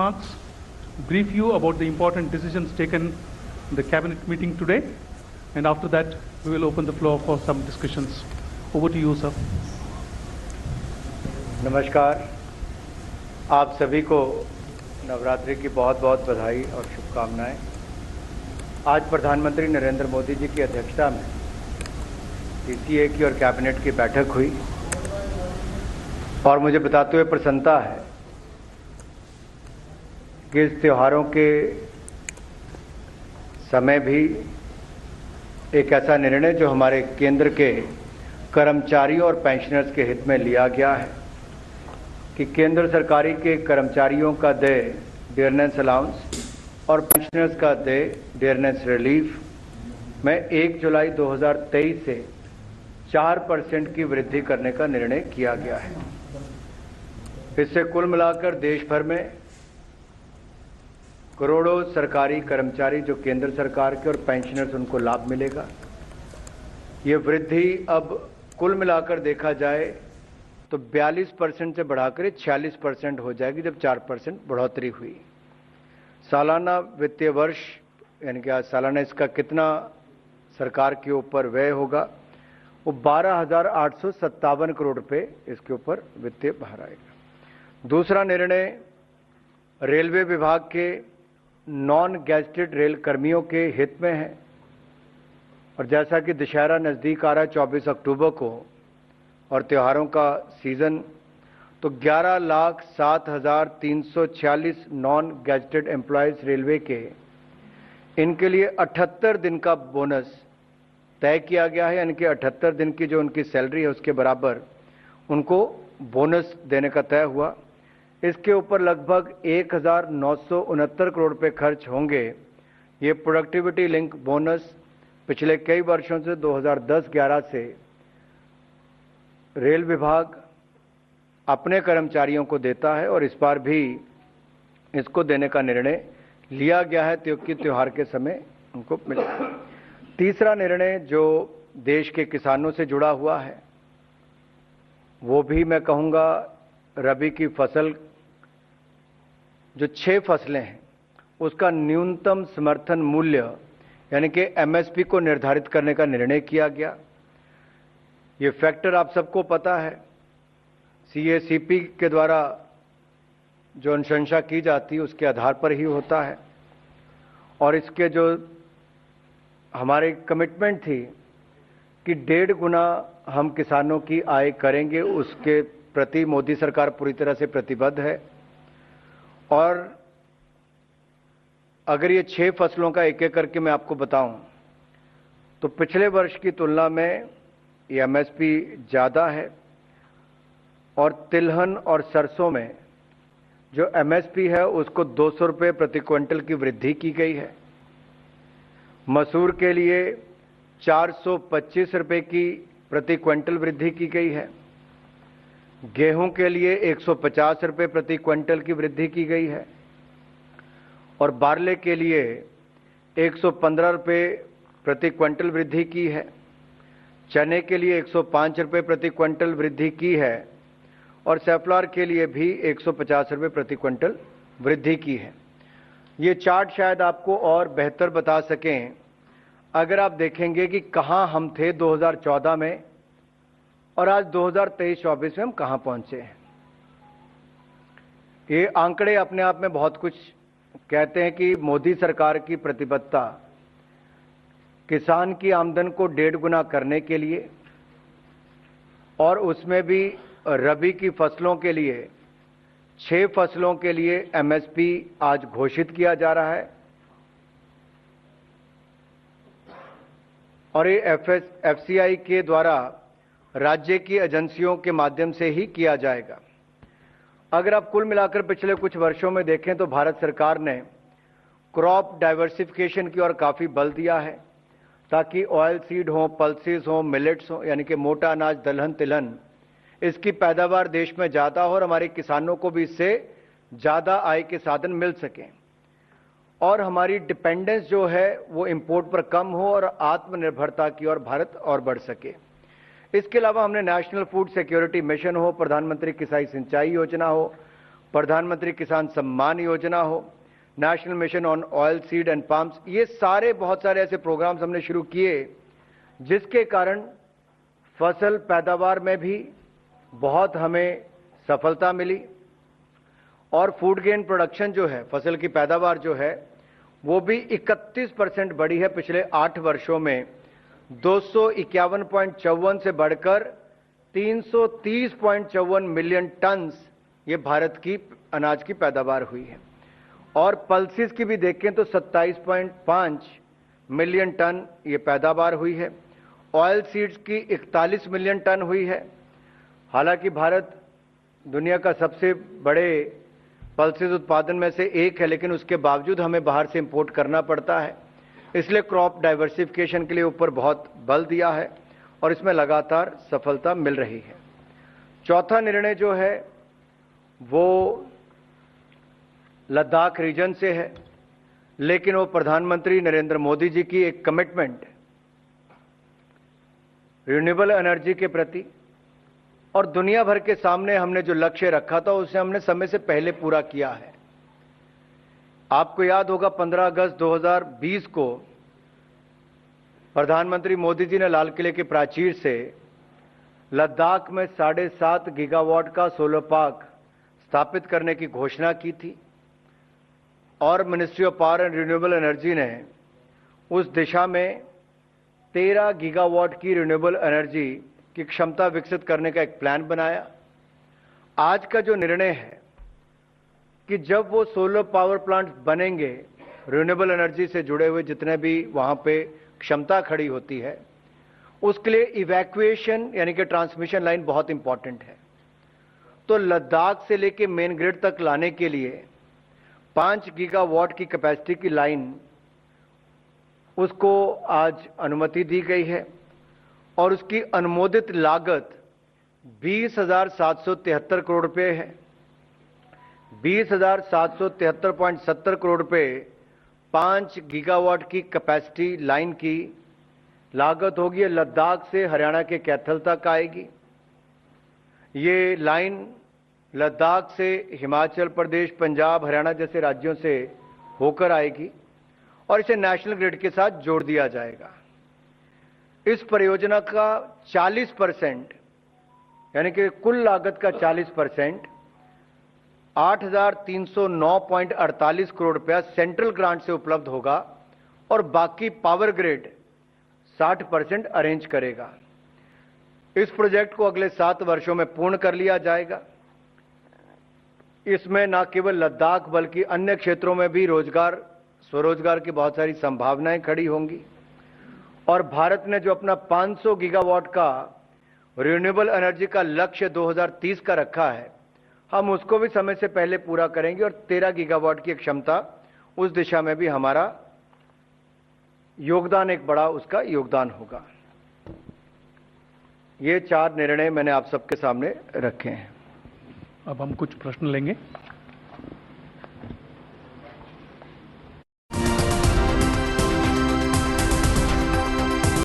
remarks, brief you about the important decisions taken in the cabinet meeting today, and after that we will open the floor for some discussions. Over to you, sir. नमस्कार, आप सभी को नवरात्रि की बहुत बहुत बधाई और शुभकामनाएं। आज प्रधानमंत्री नरेंद्र मोदी जी की अध्यक्षता में पीसीए की और कैबिनेट की बैठक हुई और मुझे बताते हुए प्रसन्नता है कि इस त्योहारों के समय भी एक ऐसा निर्णय जो हमारे केंद्र के कर्मचारियों और पेंशनर्स के हित में लिया गया है कि केंद्र सरकारी के कर्मचारियों का देय डियरनेस अलाउंस और पेंशनर्स का देय डियरनेस रिलीफ में 1 जुलाई 2023 से 4% की वृद्धि करने का निर्णय किया गया है। इससे कुल मिलाकर देश भर में करोड़ों सरकारी कर्मचारी जो केंद्र सरकार के और पेंशनर्स उनको लाभ मिलेगा। ये वृद्धि अब कुल मिलाकर देखा जाए तो 42% से बढ़ाकर 46% हो जाएगी, जब 4% बढ़ोतरी हुई। सालाना वित्तीय वर्ष यानी कि आज सालाना इसका कितना सरकार के ऊपर व्यय होगा, वो 12,857 करोड़ रुपए इसके ऊपर वित्तीय भार आएगा। दूसरा निर्णय रेलवे विभाग के नॉन गैजेटेड रेल कर्मियों के हित में है और जैसा कि दशहरा नजदीक आ रहा है 24 अक्टूबर को और त्योहारों का सीजन, तो 11,07,346 नॉन गैजेटेड एम्प्लॉयज रेलवे के इनके लिए 78 दिन का बोनस तय किया गया है, यानी कि 78 दिन की जो उनकी सैलरी है उसके बराबर उनको बोनस देने का तय हुआ। इसके ऊपर लगभग 1,969 करोड़ रुपए खर्च होंगे। ये प्रोडक्टिविटी लिंक बोनस पिछले कई वर्षों से 2010-11 से रेल विभाग अपने कर्मचारियों को देता है और इस बार भी इसको देने का निर्णय लिया गया है क्योंकि त्योहार के समय उनको मिलेगा। तीसरा निर्णय जो देश के किसानों से जुड़ा हुआ है वो भी मैं कहूँगा रबी की फसल जो 6 फसलें हैं उसका न्यूनतम समर्थन मूल्य यानी कि एमएसपी को निर्धारित करने का निर्णय किया गया। ये फैक्टर आप सबको पता है, सीएसीपी के द्वारा जो अनुशंसा की जाती है उसके आधार पर ही होता है और इसके जो हमारी कमिटमेंट थी कि 1.5 गुना हम किसानों की आय करेंगे, उसके प्रति मोदी सरकार पूरी तरह से प्रतिबद्ध है। और अगर ये 6 फसलों का एक एक करके मैं आपको बताऊं तो पिछले वर्ष की तुलना में ये एमएसपी ज़्यादा है और तिलहन और सरसों में जो एमएसपी है उसको 200 रुपये प्रति क्विंटल की वृद्धि की गई है। मसूर के लिए 425 रुपये की प्रति क्विंटल वृद्धि की गई है। गेहूं के लिए 150 रुपये प्रति क्विंटल की वृद्धि की गई है और बारले के लिए 115 रुपये प्रति क्विंटल वृद्धि की है। चने के लिए 105 रुपये प्रति क्विंटल वृद्धि की है और सेफ्लॉर के लिए भी 150 रुपये प्रति क्विंटल वृद्धि की है। ये चार्ट शायद आपको और बेहतर बता सकें अगर आप देखेंगे कि कहां हम थे 2014 में और आज 2023-24 में हम कहां पहुंचे हैं। ये आंकड़े अपने आप में बहुत कुछ कहते हैं कि मोदी सरकार की प्रतिबद्धता किसान की आमदन को 1.5 गुना करने के लिए और उसमें भी रबी की फसलों के लिए 6 फसलों के लिए एमएसपी आज घोषित किया जा रहा है और ये एफसीआई के द्वारा राज्य की एजेंसियों के माध्यम से ही किया जाएगा। अगर आप कुल मिलाकर पिछले कुछ वर्षों में देखें तो भारत सरकार ने क्रॉप डाइवर्सिफिकेशन की ओर काफी बल दिया है ताकि ऑयल सीड हो, पल्सेस हो, मिलेट्स हो यानी कि मोटा अनाज, दलहन, तिलहन, इसकी पैदावार देश में ज़्यादा हो और हमारे किसानों को भी इससे ज़्यादा आय के साधन मिल सकें और हमारी डिपेंडेंस जो है वो इंपोर्ट पर कम हो और आत्मनिर्भरता की ओर भारत और बढ़ सके। इसके अलावा हमने नेशनल फूड सिक्योरिटी मिशन हो, प्रधानमंत्री किसान सिंचाई योजना हो, प्रधानमंत्री किसान सम्मान योजना हो, national mission on oil seed and palms, ये सारे बहुत सारे ऐसे प्रोग्राम्स हमने शुरू किए जिसके कारण फसल पैदावार में भी बहुत हमें सफलता मिली और फूड ग्रेन प्रोडक्शन जो है, फसल की पैदावार जो है, वो भी 31% बढ़ी है पिछले 8 वर्षों में। 251.54 से बढ़कर 330.54 मिलियन टन ये भारत की अनाज की पैदावार हुई है। और पल्सेस की भी देखें तो 27.5 मिलियन टन ये पैदावार हुई है। ऑयल सीड्स की 41 मिलियन टन हुई है। हालांकि भारत दुनिया का सबसे बड़े पल्सेस उत्पादन में से एक है, लेकिन उसके बावजूद हमें बाहर से इंपोर्ट करना पड़ता है। इसलिए क्रॉप डाइवर्सिफिकेशन के लिए ऊपर बहुत बल दिया है और इसमें लगातार सफलता मिल रही है। चौथा निर्णय जो है वो लद्दाख रीजन से है, लेकिन वो प्रधानमंत्री नरेंद्र मोदी जी की एक कमिटमेंट रिन्यूएबल एनर्जी के प्रति और दुनिया भर के सामने हमने जो लक्ष्य रखा था उसे हमने समय से पहले पूरा किया है। आपको याद होगा 15 अगस्त 2020 को प्रधानमंत्री मोदी जी ने लाल किले के प्राचीर से लद्दाख में 7.5 गीगावाट का सोलर पार्क स्थापित करने की घोषणा की थी और ministry of power and renewable energy ने उस दिशा में 13 गीगावाट की रिन्यूएबल एनर्जी की क्षमता विकसित करने का एक प्लान बनाया। आज का जो निर्णय है कि जब वो सोलर पावर प्लांट बनेंगे, रिन्यूएबल एनर्जी से जुड़े हुए जितने भी वहां पे क्षमता खड़ी होती है, उसके लिए इवैक्यूएशन यानी कि ट्रांसमिशन लाइन बहुत इंपॉर्टेंट है। तो लद्दाख से लेके मेन ग्रिड तक लाने के लिए 5 गीगावाट की कैपेसिटी की लाइन, उसको आज अनुमति दी गई है और उसकी अनुमोदित लागत 20,773 करोड़ रुपए है। 20,773.70 करोड़ रुपए 5 गीगावाट की कैपेसिटी लाइन की लागत होगी। लद्दाख से हरियाणा के कैथल तक आएगी। ये लाइन लद्दाख से हिमाचल प्रदेश, पंजाब, हरियाणा जैसे राज्यों से होकर आएगी और इसे नेशनल ग्रिड के साथ जोड़ दिया जाएगा। इस परियोजना का 40% यानी कि कुल लागत का 40% 8,309.48 करोड़ रुपया सेंट्रल ग्रांट से उपलब्ध होगा और बाकी पावर ग्रिड 60% अरेंज करेगा। इस प्रोजेक्ट को अगले 7 वर्षों में पूर्ण कर लिया जाएगा। इसमें न केवल लद्दाख बल्कि अन्य क्षेत्रों में भी रोजगार, स्वरोजगार की बहुत सारी संभावनाएं खड़ी होंगी और भारत ने जो अपना 500 गीगावाट का रिन्यूएबल एनर्जी का लक्ष्य 2030 का रखा है, हम उसको भी समय से पहले पूरा करेंगे और 13 गीगावाट की क्षमता, उस दिशा में भी हमारा योगदान, एक बड़ा उसका योगदान होगा। ये 4 निर्णय मैंने आप सबके सामने रखे हैं। अब हम कुछ प्रश्न लेंगे।